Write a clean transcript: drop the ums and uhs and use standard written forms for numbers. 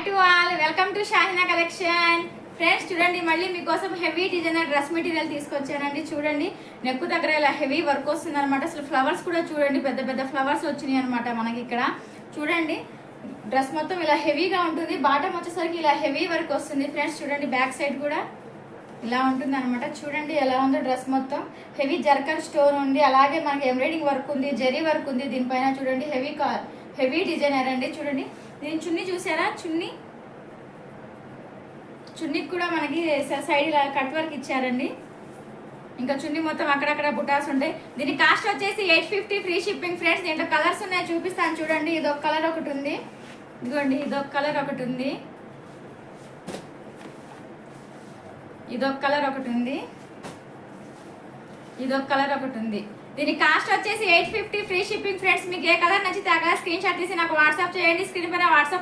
To all, welcome to Shahina collection. Friends చూడండి, మళ్ళీ మీకోసం హెవీ డిజైనర్ డ్రెస్ మెటీరియల్ తీసుకొచ్చానండి. చూడండి, నెక్ దగ్గర ఇలా హెవీ వర్క్ వస్తుంది అనమాట. అసలు ఫ్లవర్స్ కూడా చూడండి, పెద్ద పెద్ద ఫ్లవర్స్ వచ్చినాయి అనమాట మనకి ఇక్కడ. చూడండి, డ్రెస్ మొత్తం ఇలా హెవీగా ఉంటుంది. బాటమ్ వచ్చేసరికి ఇలా హెవీ వర్క్ వస్తుంది. ఫ్రెండ్స్ చూడండి, బ్యాక్ సైడ్ కూడా ఇలా ఉంటుంది అనమాట. చూడండి ఎలా ఉందో డ్రెస్ మొత్తం. హెవీ జర్కన్ స్టోన్ ఉంది, అలాగే మనకి ఎంబ్రాయిడింగ్ వర్క్ ఉంది, జరీ వర్క్ ఉంది. దీనిపైన చూడండి హెవీ డిజైనర్ అండి. చూడండి, దీని చున్నీ చూసారా? చున్నీకి కూడా మనకి సైడ్ ఇలా కట్ వర్క్ ఇచ్చారండి. ఇంకా చున్నీ మొత్తం అక్కడక్కడ బుటాస్ ఉంటాయి. దీని కాస్ట్ వచ్చేసి 850 ఫ్రీ షిప్పింగ్. ఫ్రెండ్స్ దీంట్లో కలర్స్ ఉన్నాయి, చూపిస్తాను చూడండి. ఇదొక కలర్ ఒకటి ఉంది, ఇదిగోండి ఇదొక కలర్ ఒకటి ఉంది, ఇదొక కలర్ ఒకటి ఉంది, ఇదొక కలర్ ఒకటి ఉంది. దీని కాస్ట్ వచ్చేసి 850 ఫ్రీ షిప్పింగ్. ఫ్రెండ్స్ మీకు ఏ కలర్ నచ్చితే ఆ కలర్ స్క్రీన్ షాట్ తీసి నాకు వాట్సాప్ చేయండి. స్క్రీన్ పైన వాట్సాప్